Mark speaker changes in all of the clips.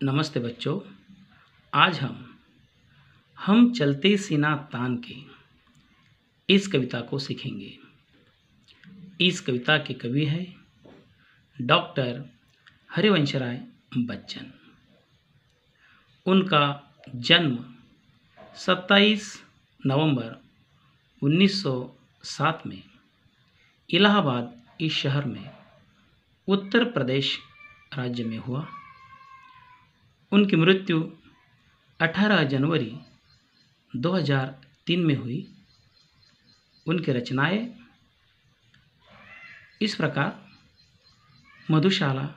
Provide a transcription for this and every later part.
Speaker 1: नमस्ते बच्चों। आज हम चलते सीना तान के इस कविता को सीखेंगे। इस कविता के कवि है डॉक्टर हरिवंशराय बच्चन। उनका जन्म 27 नवंबर 1907 में इलाहाबाद इस शहर में उत्तर प्रदेश राज्य में हुआ। उनकी मृत्यु 18 जनवरी 2003 में हुई। उनकी रचनाएं इस प्रकार: मधुशाला,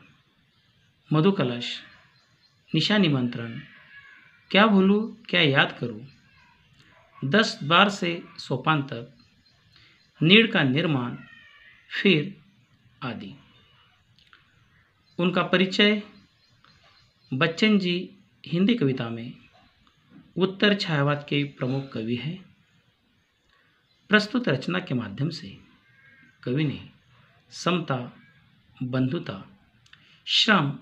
Speaker 1: मधुकलश, निशा निमंत्रण, क्या भूलूं क्या याद करूं, 10 बार से सोपान तक, नीड़ का निर्माण, फिर आदि। उनका परिचय: बच्चन जी हिंदी कविता में उत्तर छायावाद के प्रमुख कवि हैं। प्रस्तुत रचना के माध्यम से कवि ने समता, बंधुता, श्रम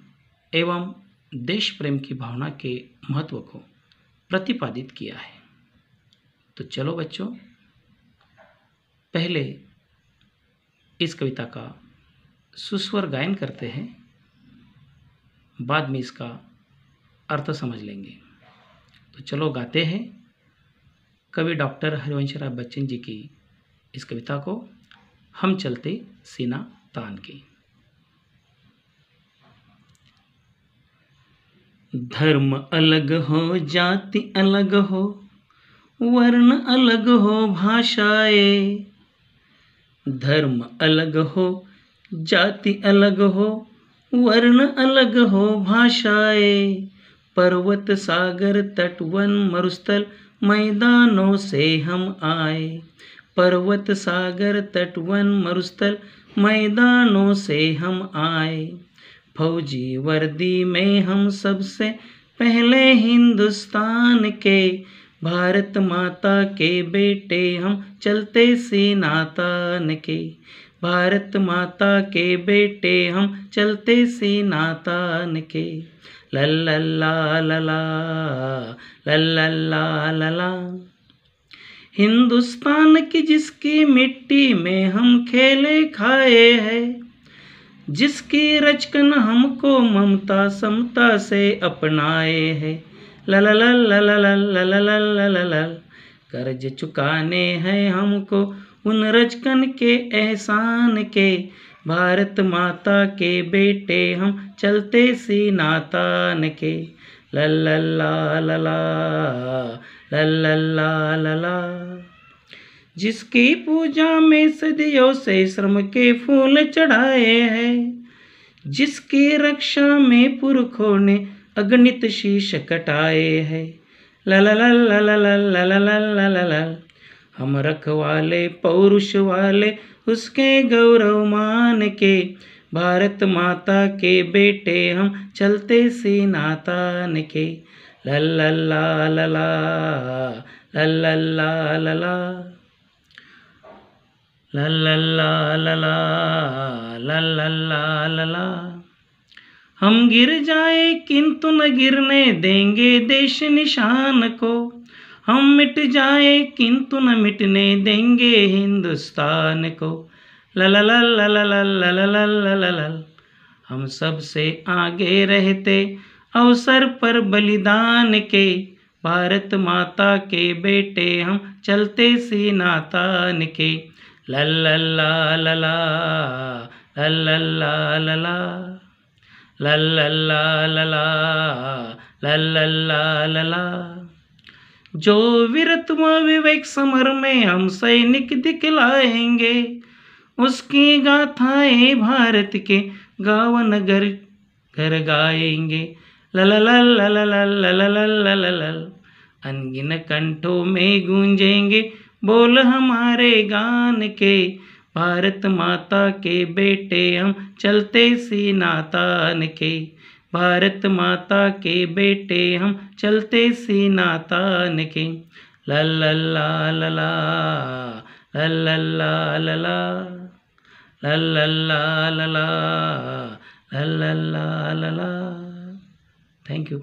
Speaker 1: एवं देश प्रेम की भावना के महत्व को प्रतिपादित किया है। तो चलो बच्चों, पहले इस कविता का सुस्वर गायन करते हैं, बाद में इसका अर्थ समझ लेंगे। तो चलो गाते हैं कवि डॉक्टर हरिवंशराय बच्चन जी की इस कविता को, हम चलते सीना तान के। धर्म अलग हो, जाति अलग हो, वर्ण अलग हो, भाषाएं। धर्म अलग हो, जाति अलग हो, वर्ण अलग हो, भाषाएं। पर्वत सागर तट वन मरुस्थल मैदानों से हम आए। पर्वत सागर तट वन मरुस्थल मैदानों से हम आए। फौजी वर्दी में हम सबसे पहले हिंदुस्तान के, भारत माता के बेटे हम चलते सीना तान के। भारत माता के बेटे हम चलते सीना तान के। लल्ला लला लल्ला लला। हिंदुस्तान की जिसकी मिट्टी में हम खेले खाए हैं, जिसकी रचकन हमको ममता समता से अपनाए हैं। लला लला कर्ज चुकाने हैं हमको उन रचकन के एहसान के। भारत माता के बेटे हम चलते सीना तान के। लल्ला लला लल्ला लला। जिसकी पूजा में सदियों से श्रम के फूल चढ़ाए हैं, जिसकी रक्षा में पुरखों ने अगणित शीश कटाए हैं। लला लला लला लला लला। हम रखवाले पौरुष वाले उसके गौरव मान के। भारत माता के बेटे हम चलते सीना तान के। लल्ला लला लल्ला लला लल्ला लला लल्ला लला। हम गिर जाए किंतु न गिरने देंगे देश निशान को। हम मिट जाए किंतु न मिटने देंगे हिंदुस्तान को। लला लला लला लला लला। हम सबसे आगे रहते अवसर पर बलिदान के। भारत माता के बेटे हम चलते सीना तान के। लल्ला लला लल्ला लला लल्ला लला लला। जो वीरत्व विवेक समर में हम सैनिक दिखलाएंगे, उसकी गाथाएं भारत के गाँव नगर घर गाएंगे। लला लला लला लला लला। अनगिन कंठों में गूंजेंगे बोल हमारे गान के। भारत माता के बेटे हम चलते सीना तान के। भारत माता के बेटे हम चलते सीना तान के। लल्ला लला लल्ला लला लल्ला लला लल्ला लला। Thank you.